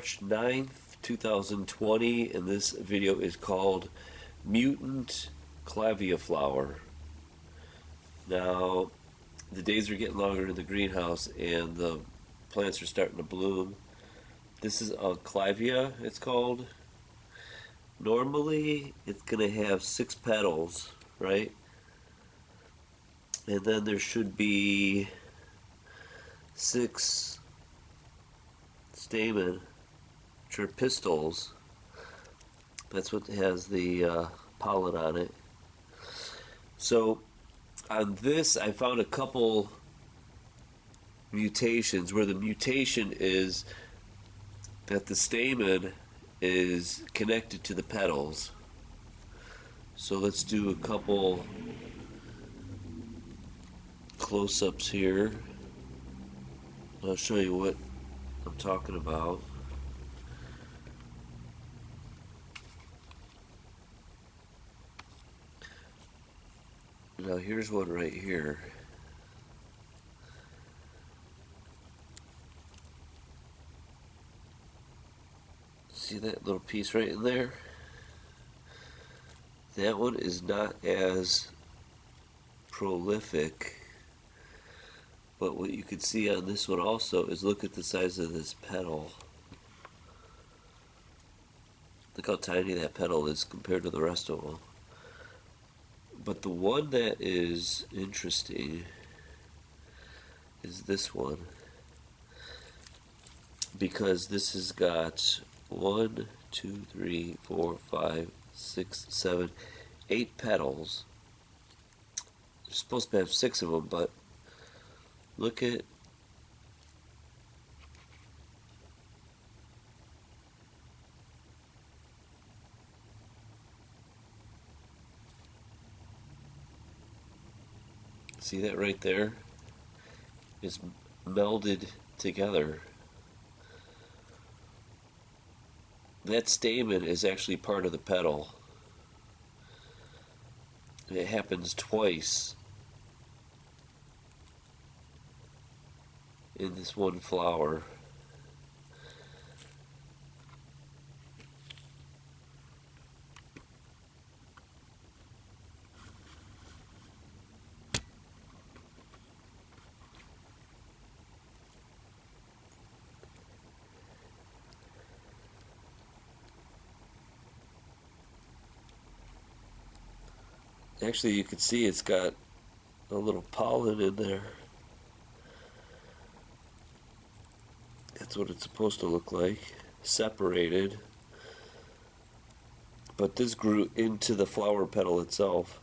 March 9th, 2020, and this video is called Mutant Clivia Flower. Now, the days are getting longer in the greenhouse and the plants are starting to bloom. This is a Clivia, it's called. Normally, it's going to have 6 petals, right? And then there should be 6 stamen, which are pistils. That's what has the pollen on it. So on this, I found a couple mutations where the mutation is that the stamen is connected to the petals. So let's do a couple close-ups here. I'll show you what I'm talking about. Now here's one right here. See that little piece right in there? That one is not as prolific, but what you can see on this one also is look at the size of this petal. Look how tiny that petal is compared to the rest of them. But the one that is interesting is this one, because this has got 1, 2, 3, 4, 5, 6, 7, 8 petals. You're supposed to have 6 of them, but look at see that right there is melded together. That stamen is actually part of the petal. It happens twice in this one flower. Actually, you can see it's got a little pollen in there. That's what it's supposed to look like, separated. But this grew into the flower petal itself.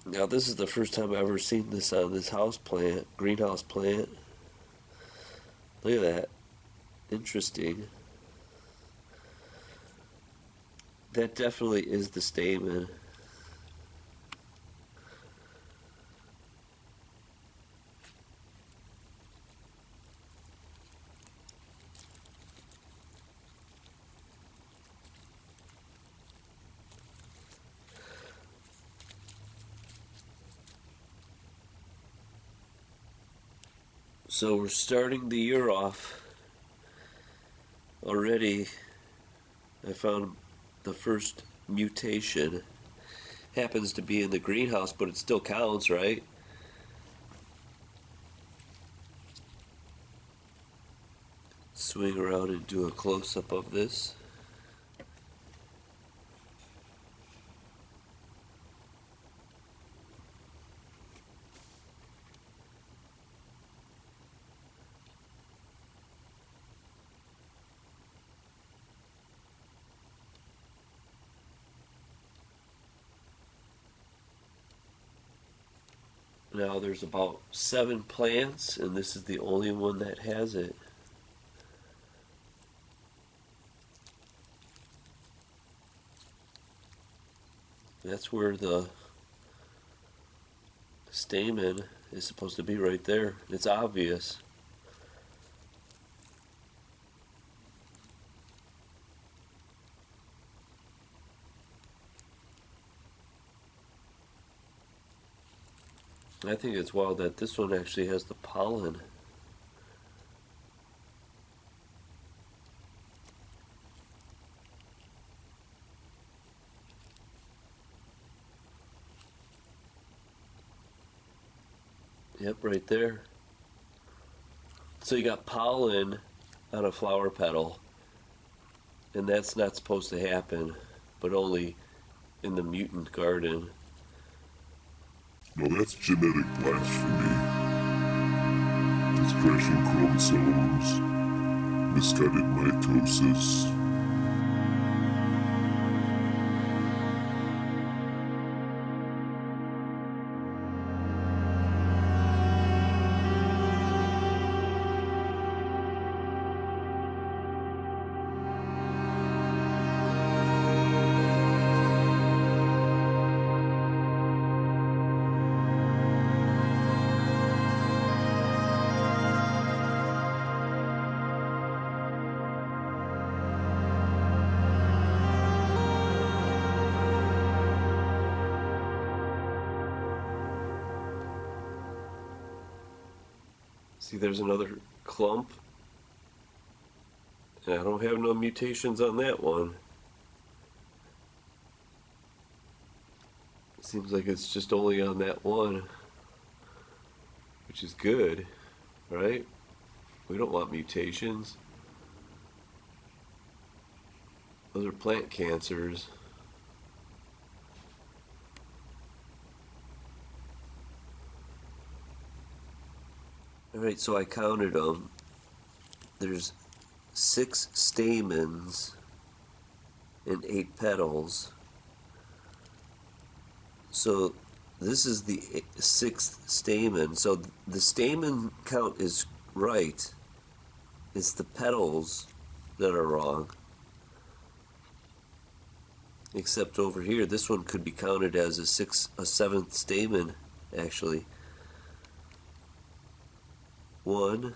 Now this is the first time I've ever seen this on this house plant, greenhouse plant. Look at that. Interesting. That definitely is the stamen. So we're starting the year off already. I found the first mutation. Happens to be in the greenhouse, but it still counts, right? Swing around and do a close-up of this. Now there's about 7 plants, and this is the only one that has it. That's where the stamen is supposed to be, right there. It's obvious. I think it's wild that this one actually has the pollen. Yep, right there. So you got pollen on a flower petal, and that's not supposed to happen, but only in the mutant garden. Now that's genetic blasphemy. It's crashing chromosomes, misguided mitosis. See, there's another clump, and I don't have no mutations on that one. It seems like it's just only on that one, which is good, right? We don't want mutations. Those are plant cancers. Alright, so I counted them. There's 6 stamens and 8 petals. So this is the 6th stamen. So the stamen count is right. It's the petals that are wrong. Except over here, this one could be counted as a 7th stamen, actually. 1,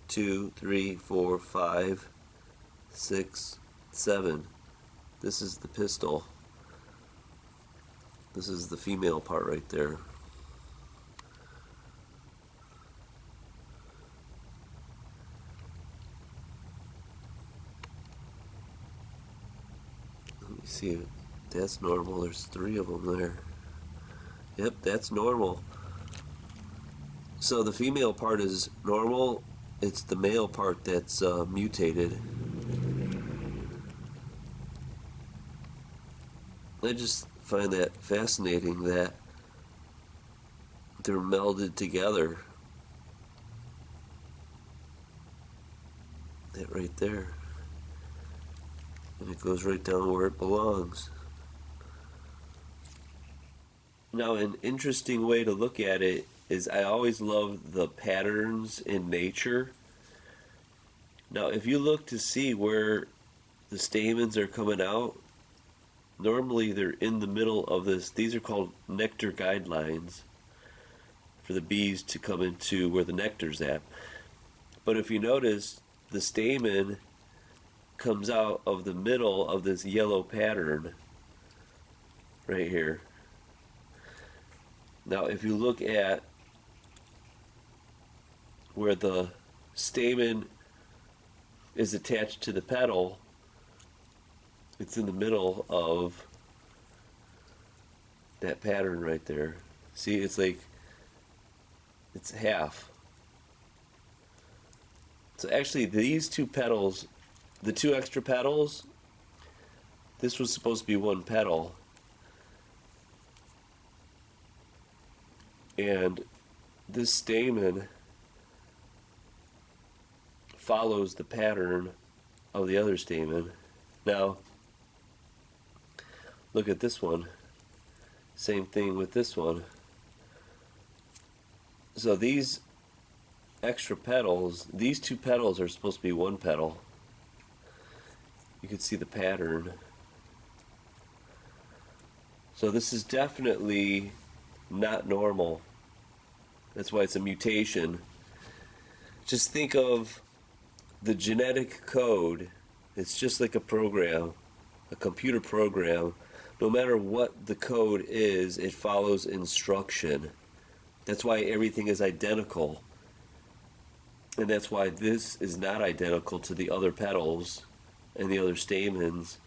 2, 3, 4, 5, 6, 7. This is the pistil. This is the female part right there. Let me see. That's normal. There's 3 of them there. Yep, that's normal. So the female part is normal. It's the male part that's mutated. I just find that fascinating that they're melded together. That right there. And it goes right down where it belongs. Now, an interesting way to look at it is I always love the patterns in nature. Now, if you look to see where the stamens are coming out, normally they're in the middle of this. These are called nectar guidelines for the bees to come into where the nectar's at. But if you notice, the stamen comes out of the middle of this yellow pattern right here. Now, if you look at where the stamen is attached to the petal, it's in the middle of that pattern right there. See, it's like, it's half. So actually, these 2 petals, the 2 extra petals, this was supposed to be 1 petal. And this stamen follows the pattern of the other stamen. Now, look at this one. Same thing with this one. So these extra petals, these 2 petals are supposed to be 1 petal. You can see the pattern. So this is definitely not normal. That's why it's a mutation. Just think of the genetic code. It's just like a program, a computer program. No matter what the code is, it follows instruction. That's why everything is identical. And that's why this is not identical to the other petals and the other stamens,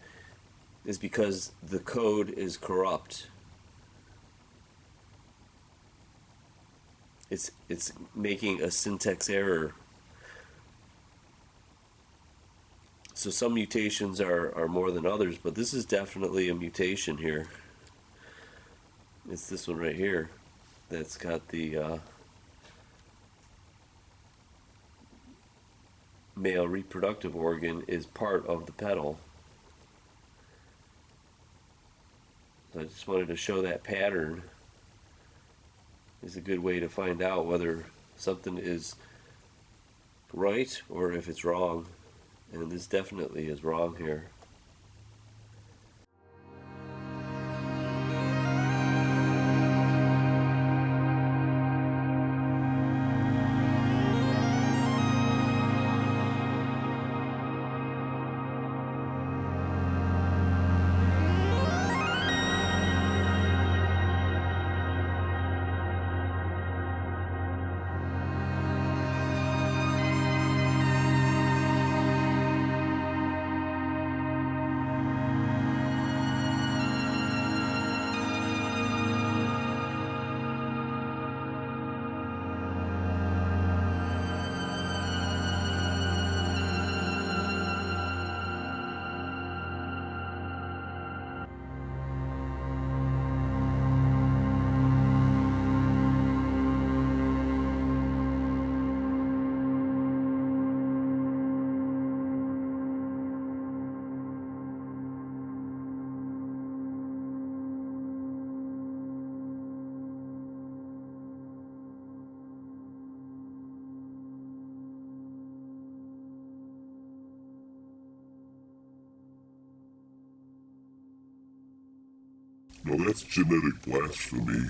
is because the code is corrupt. it's making a syntax error. So some mutations are more than others, but this is definitely a mutation here. It's this one right here that's got the male reproductive organ is part of the petal. So I just wanted to show that pattern is a good way to find out whether something is right or if it's wrong. And this definitely is wrong here. Now that's genetic blasphemy.